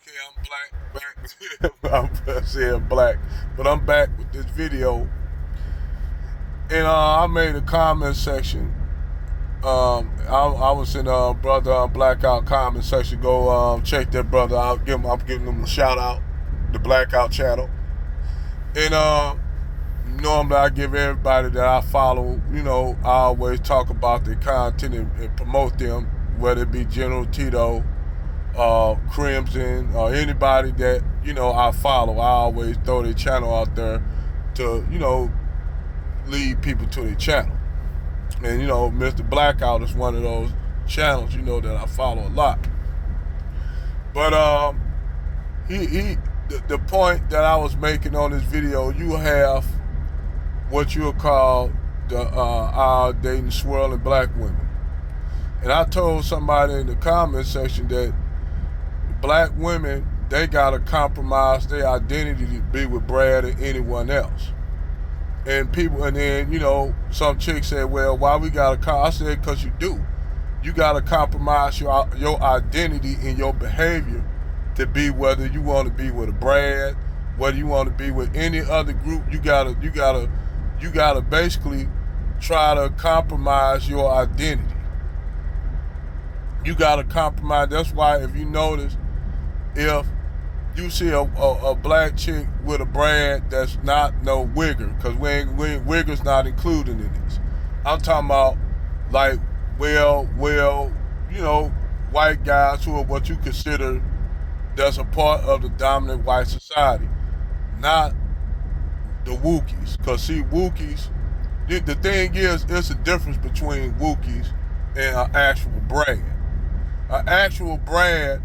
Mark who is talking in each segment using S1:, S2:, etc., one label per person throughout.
S1: Okay, I'm back. I'm saying black, but I'm back with this video, and I made a comment section. I was in brother blackout comment section. Go check that brother out. I'm giving him a shout out, the blackout channel, and normally I give everybody that I follow. I always talk about their content and promote them, whether it be General Tito, Crimson, or anybody that I follow. I always throw their channel out there to lead people to their channel. And Mr. Blackout is one of those channels that I follow a lot. But the point that I was making on this video, you have what you'll call the our dating swirling black women. And I told somebody in the comment section that black women, they gotta compromise their identity to be with Brad or anyone else. And then some chicks said, well, why we gotta I said, cause you do. You gotta compromise your identity and your behavior to be, whether you wanna be with a Brad, whether you wanna be with any other group. You gotta basically try to compromise your identity. You gotta compromise. That's why if you notice, if you see a black chick with a brand that's not no wigger, because wigger's not included in this. I'm talking about like white guys who are what you consider that's a part of the dominant white society, not the Wookiees. Because see, Wookiees, the thing is, it's a difference between Wookiees and an actual brand. An actual brand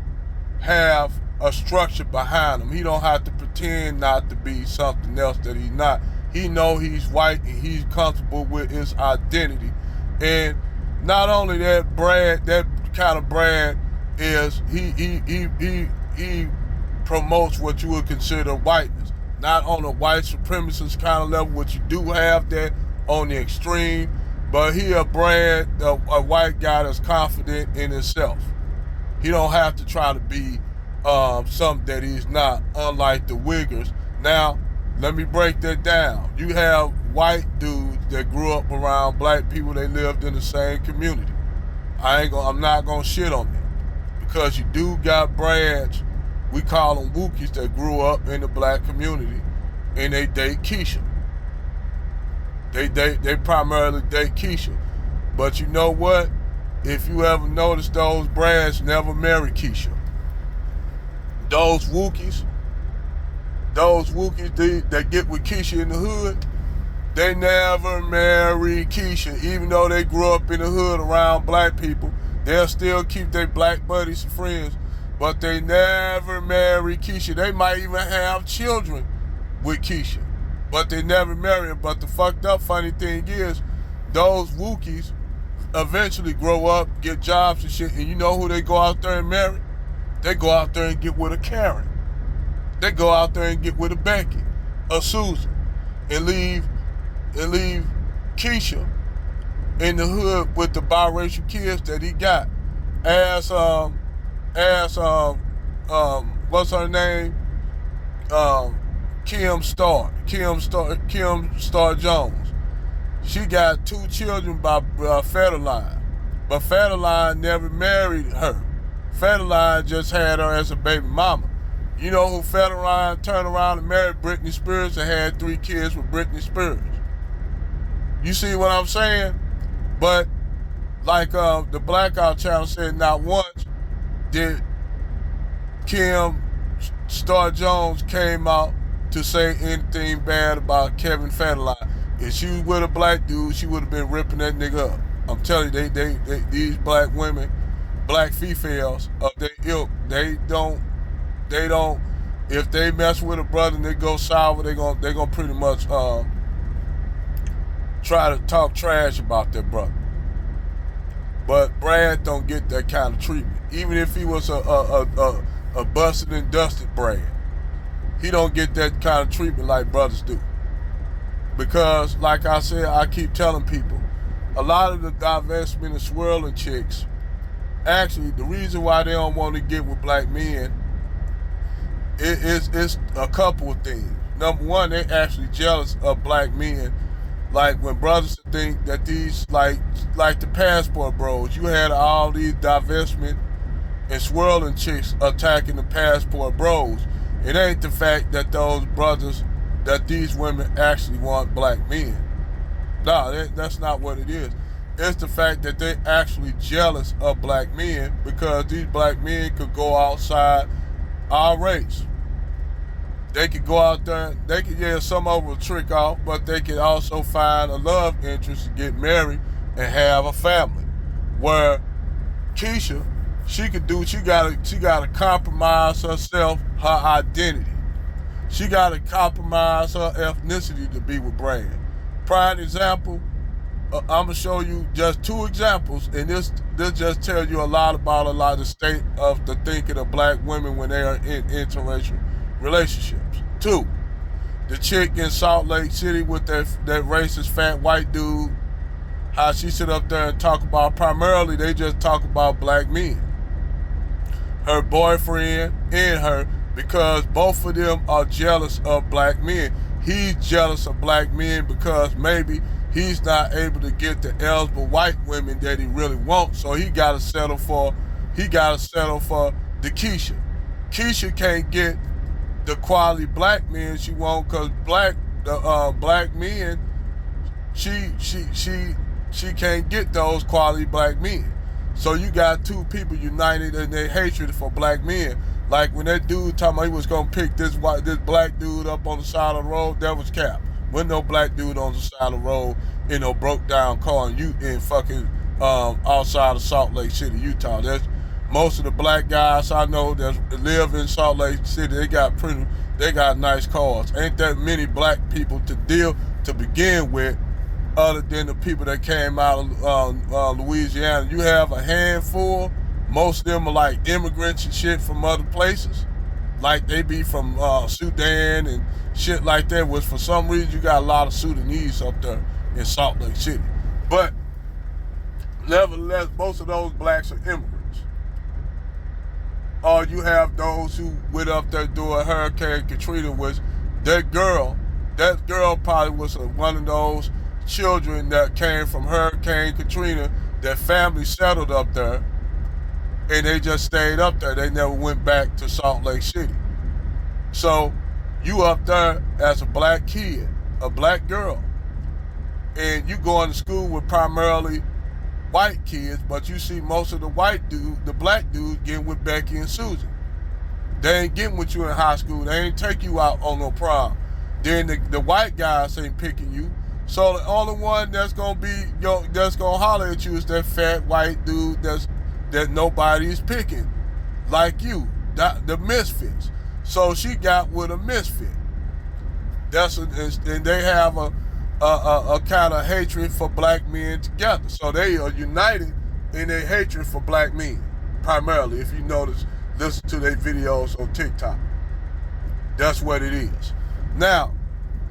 S1: have a structure behind him. He don't have to pretend not to be something else that he's not. He know he's white and he's comfortable with his identity. And not only that, that kind of brand is he promotes what you would consider whiteness. Not on a white supremacist kind of level, which you do have that on the extreme, but he a brand, a white guy that's confident in himself. He don't have to try to be something that he's not, unlike the wiggers. Now, let me break that down. You have white dudes that grew up around black people. They lived in the same community. I'm not gonna shit on them, because you do got Brads, we call them Wookiees, that grew up in the black community, and they date Keisha. They primarily date Keisha. But you know what? If you ever notice, those Brads never marry Keisha. Those Wookiees that get with Keisha in the hood, they never marry Keisha. Even though they grew up in the hood around black people, they'll still keep their black buddies and friends, but they never marry Keisha. They might even have children with Keisha, but they never marry her. But the fucked up funny thing is, those Wookiees eventually grow up, get jobs and shit, and you know who they go out there and marry? They go out there and get with a Karen. They go out there and get with a Becky, a Susan, and leave Keisha in the hood with the biracial kids that he got. As what's her name? Kim Star Jones. She got 2 children by Federline, but Federline never married her. Federline just had her as a baby mama. You know who Federline turned around and married? Britney Spears, and had 3 kids with Britney Spears. You see what I'm saying? But like the Blackout channel said, not once did Kim Star Jones came out to say anything bad about Kevin Federline. If she was with a black dude, she would have been ripping that nigga up. I'm telling you, these black women, black females of their ilk, they don't, if they mess with a brother and they go sour, they gonna pretty much try to talk trash about their brother. But Brad don't get that kind of treatment. Even if he was a busted and dusted Brad, he don't get that kind of treatment like brothers do. Because, like I said, I keep telling people, a lot of the divestment and swirling chicks, actually, the reason why they don't want to get with black men it's a couple of things. Number one, they actually jealous of black men. Like when brothers think that these like the passport bros, you had all these divestment and swirling chicks attacking the passport bros. It ain't the fact that those brothers, that these women actually want black men. No, that's not what it is. It's the fact that they actually jealous of black men because these black men could go outside our race. They could go out there, they could, yeah, some of them will trick off, but they could also find a love interest to get married and have a family. Where Keisha, she gotta compromise herself, her identity. She gotta compromise her ethnicity to be with Brand. Prime example, I'm gonna show you just two examples, and this just tells you a lot about the state of the thinking of black women when they are in interracial relationships. Two, the chick in Salt Lake City with that racist fat white dude, how she sit up there and talk about, primarily they just talk about black men. Her boyfriend and her, because both of them are jealous of black men. He's jealous of black men because maybe he's not able to get the eligible white women that he really wants, so he gotta settle for the Keisha. Keisha can't get the quality black men she wants because black men, she can't get those quality black men. So you got two people united in their hatred for black men. Like when that dude talking about he was gonna pick this black dude up on the side of the road, that was cap. Wasn't no black dude on the side of the road in no broke down car in fucking outside of Salt Lake City, Utah. That's most of the black guys I know that live in Salt Lake City. They got nice cars. Ain't that many black people to begin with, other than the people that came out of Louisiana. You have a handful. Most of them are like immigrants and shit from other places. Like they be from Sudan and shit like that, which for some reason you got a lot of Sudanese up there in Salt Lake City. But nevertheless, most of those blacks are immigrants. Or you have those who went up there during Hurricane Katrina, which that girl probably was one of those children that came from Hurricane Katrina. Their family settled up there and they just stayed up there. They never went back to Salt Lake City. So you up there as a black kid, a black girl, and you going to school with primarily white kids, but you see most of the black dudes getting with Becky and Susan. They ain't getting with you in high school. They ain't take you out on no prom. Then the white guys ain't picking you. So the only one that's gonna holler at you is that fat white dude that nobody's picking, like you, the misfits. So she got with a misfit. And they have a kind of hatred for black men together. So they are united in their hatred for black men, primarily. If you notice, listen to their videos on TikTok. That's what it is. Now,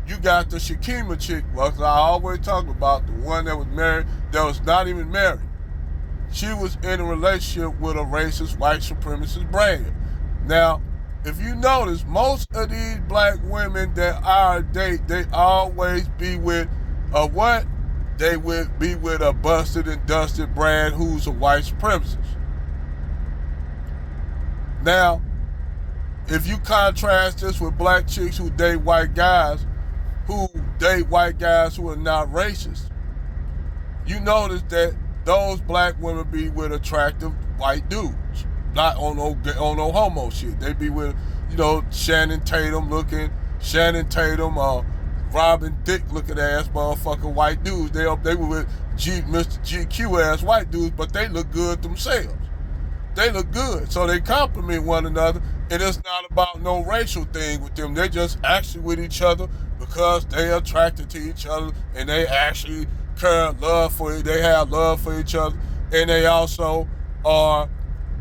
S1: you got the Shakima chick, like I always talk about, the one that was married, that was not even married. She was in a relationship with a racist, white supremacist brand. Now, if you notice, most of these black women that I date, they always be with a what? They would be with a busted and dusted brand who's a white supremacist. Now, if you contrast this with black chicks who date white guys who are not racist, you notice that those black women be with attractive white dudes. Not on no homo shit. They be with, Channing Tatum, Robin Thicke looking ass motherfucking white dudes. They were with Mr. GQ ass white dudes, but they look good themselves. They look good, so they compliment one another, and it's not about no racial thing with them. They just actually with each other because they are attracted to each other, and they actually they have love for each other, and they also are.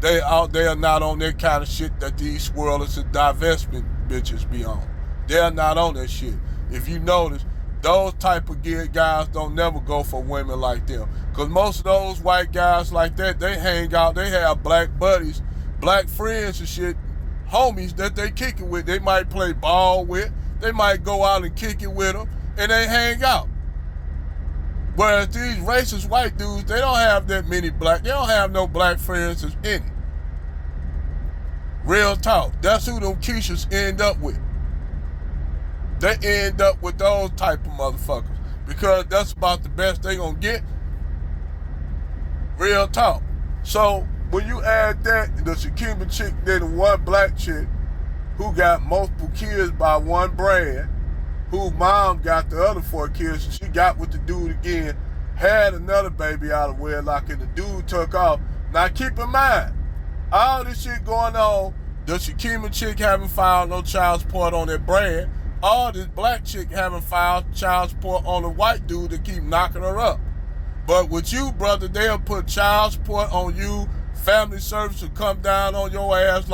S1: They are not on that kind of shit that these swirlers and divestment bitches be on. They are not on that shit. If you notice, those type of guys don't never go for women like them. Because most of those white guys like that, they hang out, they have black buddies, black friends and shit, homies that they kick it with. They might play ball with. They might go out and kick it with them, and they hang out. Whereas these racist white dudes, they don't have that many black. They don't have no black friends, if any. Real talk. That's who them Keishas end up with. They end up with those type of motherfuckers because that's about the best they gonna get. Real talk. So when you add that, the Shakima chick, then one black chick who got multiple kids by one brand, whose mom got the other 4 kids, and she got with the dude again, had another baby out of wedlock, and the dude took off. Now keep in mind, all this shit going on, the Shakima chick haven't filed no child support on that brand. All this black chick haven't filed child support on the white dude that keep knocking her up. But with you, brother, they'll put child support on you. Family service will come down on your ass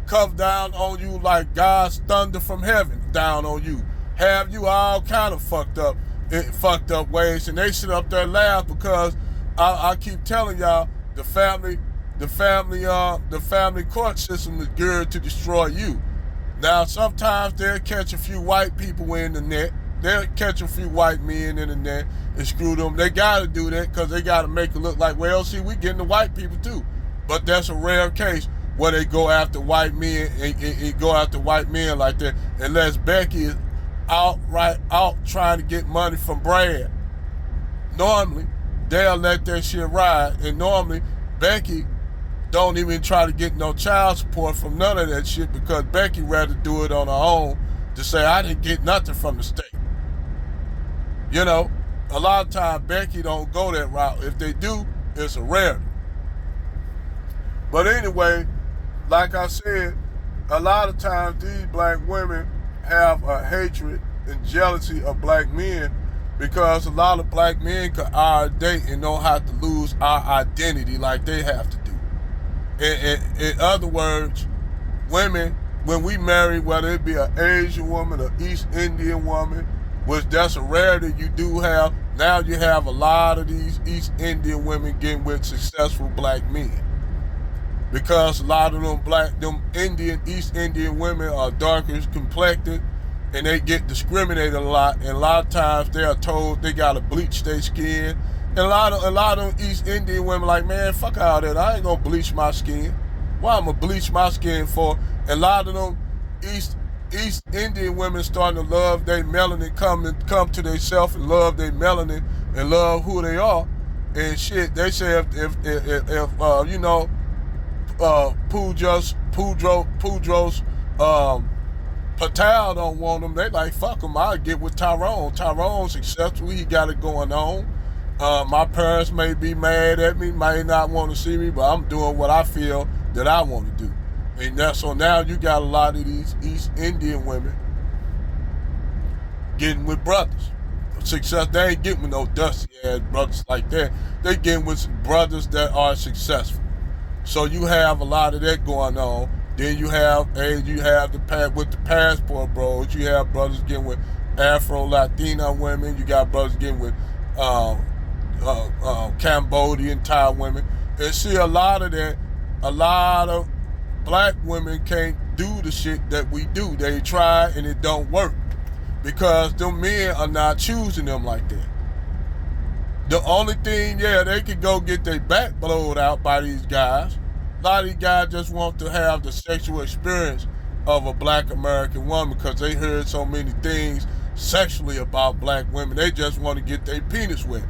S1: come down on you like God's thunder from heaven down on you. Have you all kind of fucked up ways, and they sit up there and laugh because I keep telling y'all the family court system is geared to destroy you. Now sometimes they'll catch a few white people in the net. They'll catch a few white men in the net and screw them. They gotta do that because they gotta make it look like, well, see, we getting the white people too. But that's a rare case where they go after white men and go after white men like that. Unless Becky is out trying to get money from Brad. Normally, they'll let that shit ride. And normally, Becky don't even try to get no child support from none of that shit because Becky rather do it on her own to say, I didn't get nothing from the state. You know, a lot of times Becky don't go that route. If they do, it's a rarity. But anyway, like I said, a lot of times these black women have a hatred and jealousy of black men because a lot of black men could our date and don't have to lose our identity like they have to do. In other words, women, when we marry, whether it be an Asian woman or East Indian woman, which that's a rarity you do have, now you have a lot of these East Indian women getting with successful black men. Because a lot of them East Indian women are darker complected and they get discriminated a lot. And a lot of times they are told they gotta bleach their skin. And a lot of them East Indian women like, man, fuck all that. I ain't gonna bleach my skin. Why I'm gonna bleach my skin for? And a lot of them East Indian women starting to love their melanin, come to themselves and love their melanin and love who they are. And shit, they say if you know, Pudros Patel don't want them, they like, fuck him, I'll get with Tyrone. Tyrone's successful, he got it going on. My parents may be mad at me, may not want to see me, but I'm doing what I feel that I want to do. And that's so now you got a lot of these East Indian women getting with brothers. Success, they ain't getting with no dusty ass brothers like that. They getting with brothers that are successful. So you have a lot of that going on. Then you have with the passport bros. You have brothers getting with Afro-Latina women. You got brothers getting with Cambodian, Thai women. And see, a lot of black women can't do the shit that we do. They try and it don't work because them men are not choosing them like that. The only thing, they could go get their back blowed out by these guys. A lot of these guys just want to have the sexual experience of a black American woman because they heard so many things sexually about black women. They just want to get their penis wet.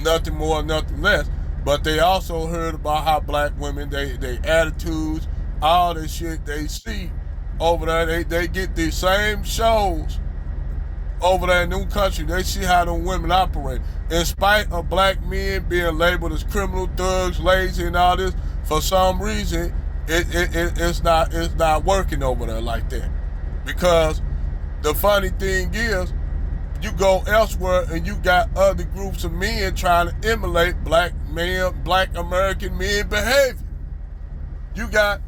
S1: Nothing more, nothing less. But they also heard about how black women, their attitudes, all this shit they see over there. They get these same shows over there in them country. They see how them women operate. In spite of black men being labeled as criminal thugs, lazy and all this, for some reason, it's not working over there like that. Because the funny thing is, you go elsewhere and you got other groups of men trying to emulate black American men behavior. You got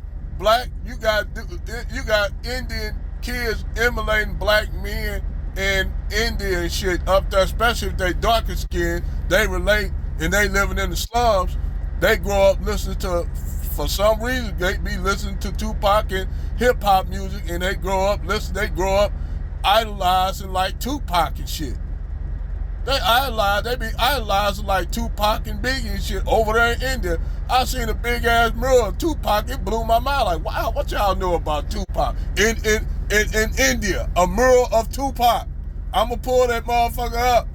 S1: Indian kids emulating black men and Indian shit up there, especially if they darker skinned, they relate and they living in the slums. They grow up listening to for some reason they be listening to Tupac and hip hop music, and they grow up idolizing like Tupac and shit. They be idolizing like Tupac and Biggie and shit over there in India. I seen a big ass mural of Tupac. It blew my mind. Like, wow, what y'all know about Tupac? In India, a mural of Tupac. I'ma pull that motherfucker up.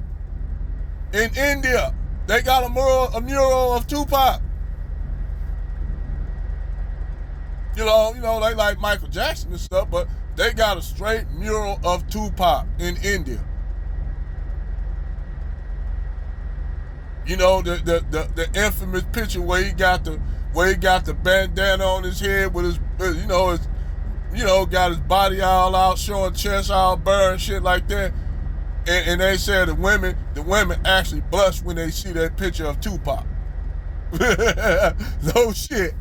S1: In India, they got a mural of Tupac. You know, they like Michael Jackson and stuff, but they got a straight mural of Tupac in India. You know, the infamous picture where he got the bandana on his head with his got his body all out, showing chest all bare and shit like that. And they said the women actually blush when they see that picture of Tupac. No shit.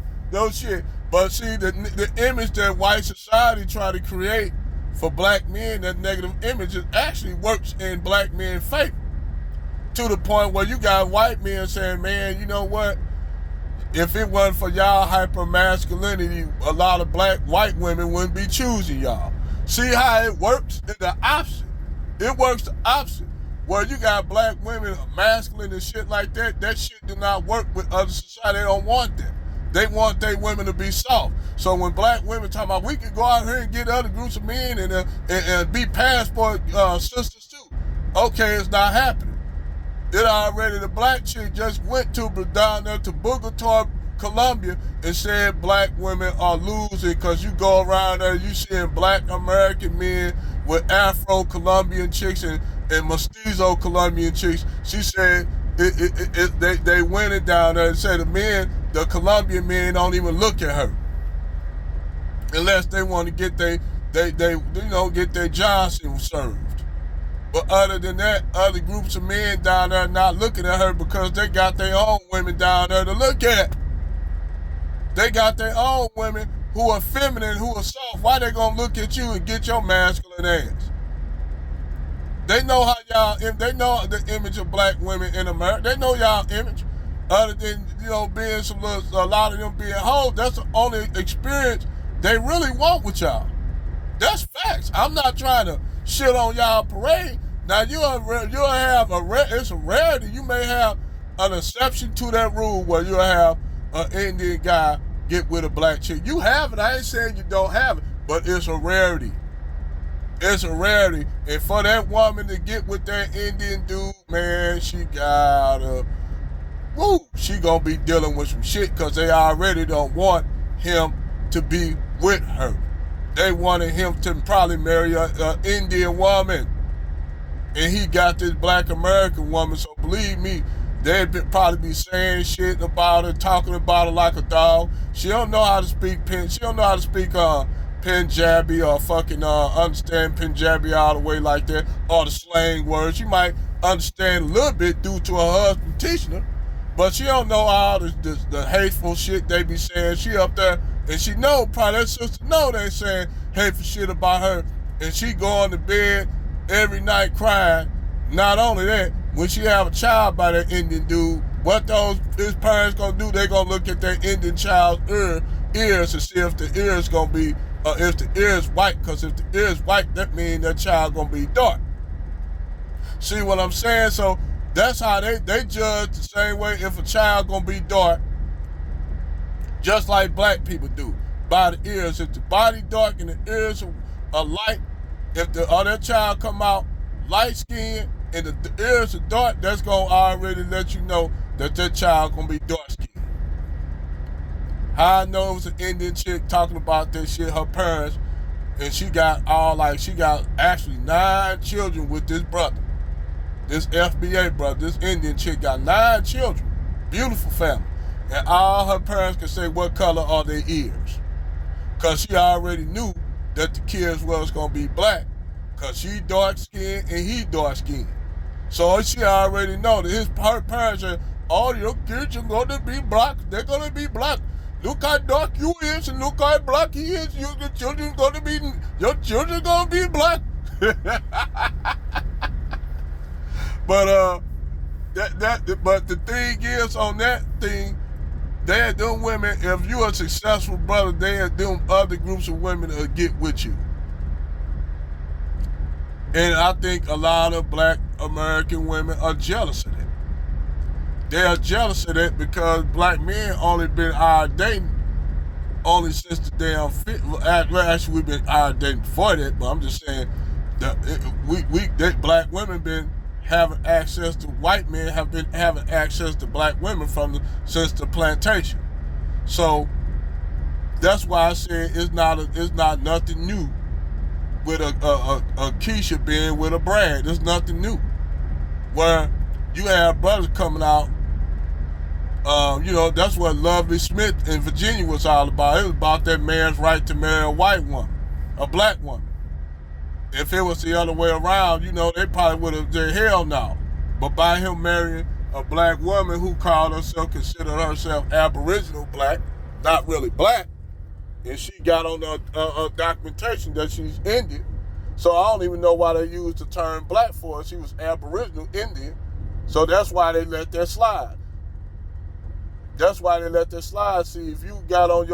S1: But see, the image that white society try to create for black men, that negative image, it actually works in black men's favor. To the point where you got white men saying, man, you know what? If it wasn't for y'all hyper masculinity, a lot of white women wouldn't be choosing y'all. See how it works? It's the opposite. It works the opposite. Where you got black women masculine and shit like that, that shit do not work with other society. They don't want that. They want their women to be soft. So when black women talk about we can go out here and get other groups of men and be passport sisters too. Okay, it's not happening. The black chick just went down there to Bogota, Colombia, and said black women are losing because you go around there, you seeing black American men with Afro-Colombian chicks and mestizo Colombian chicks. She said they winning down there and said the Colombian men don't even look at her unless they want to get their Johnson served. But other than that, other groups of men down there not looking at her because they got their own women down there to look at. They got their own women who are feminine, who are soft. Why they gonna look at you and get your masculine ass? They know they know the image of black women in America. They know y'all image. Other than, being a lot of them being hoes, that's the only experience they really want with y'all. That's facts. I'm not trying to shit on y'all parade. Now you'll have it's a rarity. You may have an exception to that rule where you'll have an Indian guy get with a black chick. You have it. I ain't saying you don't have it, but it's a rarity. It's a rarity. And for that woman to get with that Indian dude, man, she gonna be dealing with some shit because they already don't want him to be with her. They wanted him to probably marry an Indian woman. And he got this black American woman, so believe me, they'd probably be saying shit about her, talking about her like a dog. She don't know how to speak Punjabi or fucking understand Punjabi all the way like that, or the slang words. She might understand a little bit due to her husband teaching her, but she don't know all the hateful shit they be saying. She up there, and she know, probably that sister know they saying hateful shit about her, and she going to bed every night crying. Not only that, when she have a child by that Indian dude, what his parents gonna do? They gonna look at their Indian child's ears to see if the ears gonna be, if the ear is white, because if the ear is white, that means that child gonna be dark. See what I'm saying? So that's how they judge the same way if a child gonna be dark, just like black people do, by the ears. If the body dark and the ears are light, if that child come out light skinned and the ears are dark, that's gonna already let you know that child gonna be dark skinned. How I know it was an Indian chick talking about this shit, her parents, and she got actually 9 children with this brother. This FBA brother, this Indian chick got 9 children. Beautiful family. And all her parents could say what color are their ears. Cause she already knew that the kids was gonna be black. Cause she dark skinned and he dark skinned. So she already know that her parents said, all your kids are gonna be black. They're gonna be black. Look how dark you is and look how black he is. Your children gonna be black. But but the thing is, on that thing, them women, if you're a successful brother, them other groups of women will get with you. And I think a lot of black American women are jealous of that. They are jealous of that because black men only been out dating only since the damn fit. Well, actually, we've been out dating before that, but I'm just saying that black women been having access to white men have been having access to black women since the plantation. So that's why I said it's not nothing new with a Keisha being with a Brad. There's nothing new. Where you have brothers coming out, that's what Lovely Smith in Virginia was all about. It was about that man's right to marry a white woman, a black woman. If it was the other way around, they probably would have said hell no. But by him marrying a black woman who considered herself Aboriginal black, not really black, and she got on a documentation that she's Indian. So I don't even know why they used the term black for her. She was Aboriginal Indian. So that's why they let that slide. See, if you got on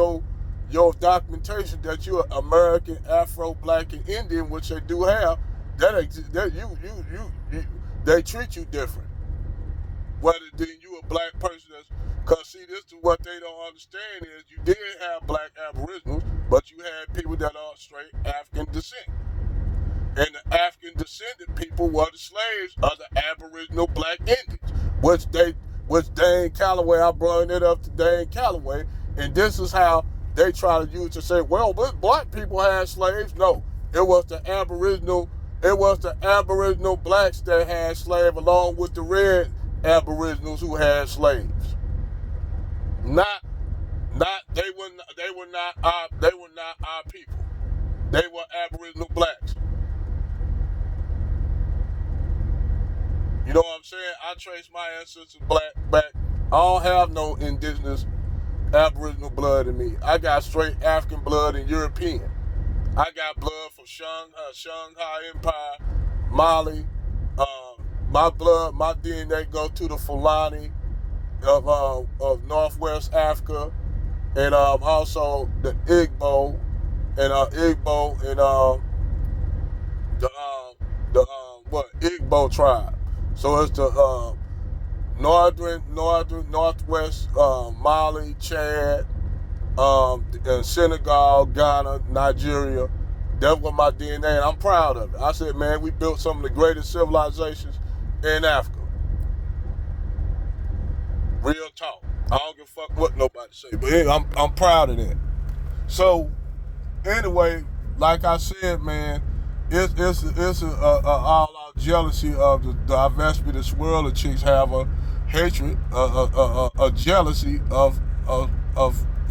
S1: your documentation that you're American, Afro, Black, and Indian, which they do have, they treat you different. Whether than you a black person because see, this is what they don't understand is you did have black Aboriginals, but you had people that are straight African descent. And the African descended people were the slaves of the Aboriginal black Indians, which Dane Calloway, I brought it up to Dane Calloway, and this is how they try to use to say, well, but black people had slaves. No, it was the Aboriginal blacks that had slaves along with the red Aboriginals who had slaves. They were not our people. They were Aboriginal blacks. You know what I'm saying? I trace my ancestors back. I don't have no indigenous Aboriginal blood in me. I got straight African blood and European. I got blood from Shanghai Empire, Mali. My DNA go to the Fulani of Northwest Africa, and also the Igbo and Igbo tribe. So it's the northwest Mali, Chad, and Senegal, Ghana, Nigeria. That's what my DNA, and I'm proud of it. I said, man, we built some of the greatest civilizations in Africa. Real talk. I don't give a fuck what nobody say, but hey, I'm proud of that. So anyway, like I said, man, it's all-out jealousy of the divestment. The swirling chicks have a hatred, a jealousy of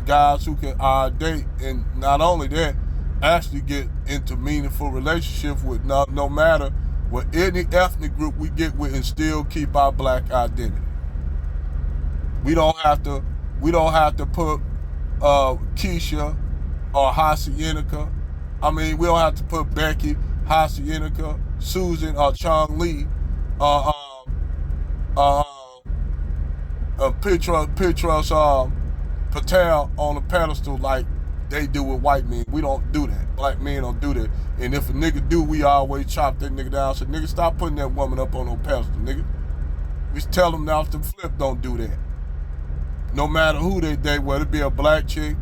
S1: guys who can date, and not only that, actually get into meaningful relationships with no matter what any ethnic group we get with, and still keep our black identity. We don't have to put Keisha or Haciennica. I mean, we don't have to put Becky, Haciennica, Susan, or Chong Lee, Petros Patel on a pedestal like they do with white men. We don't do that. Black men don't do that. And if a nigga do, we always chop that nigga down. So nigga, stop putting that woman up on no pedestal, nigga. We tell them now to flip, don't do that. No matter who they date, whether it be a black chick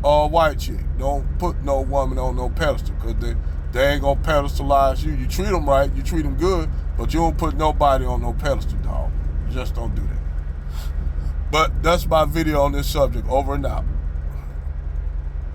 S1: or a white chick, don't put no woman on no pedestal, because they ain't gonna pedestalize you. You treat them right, you treat them good, but you don't put nobody on no pedestal, dog. You just don't do that. But that's my video on this subject. Over and out.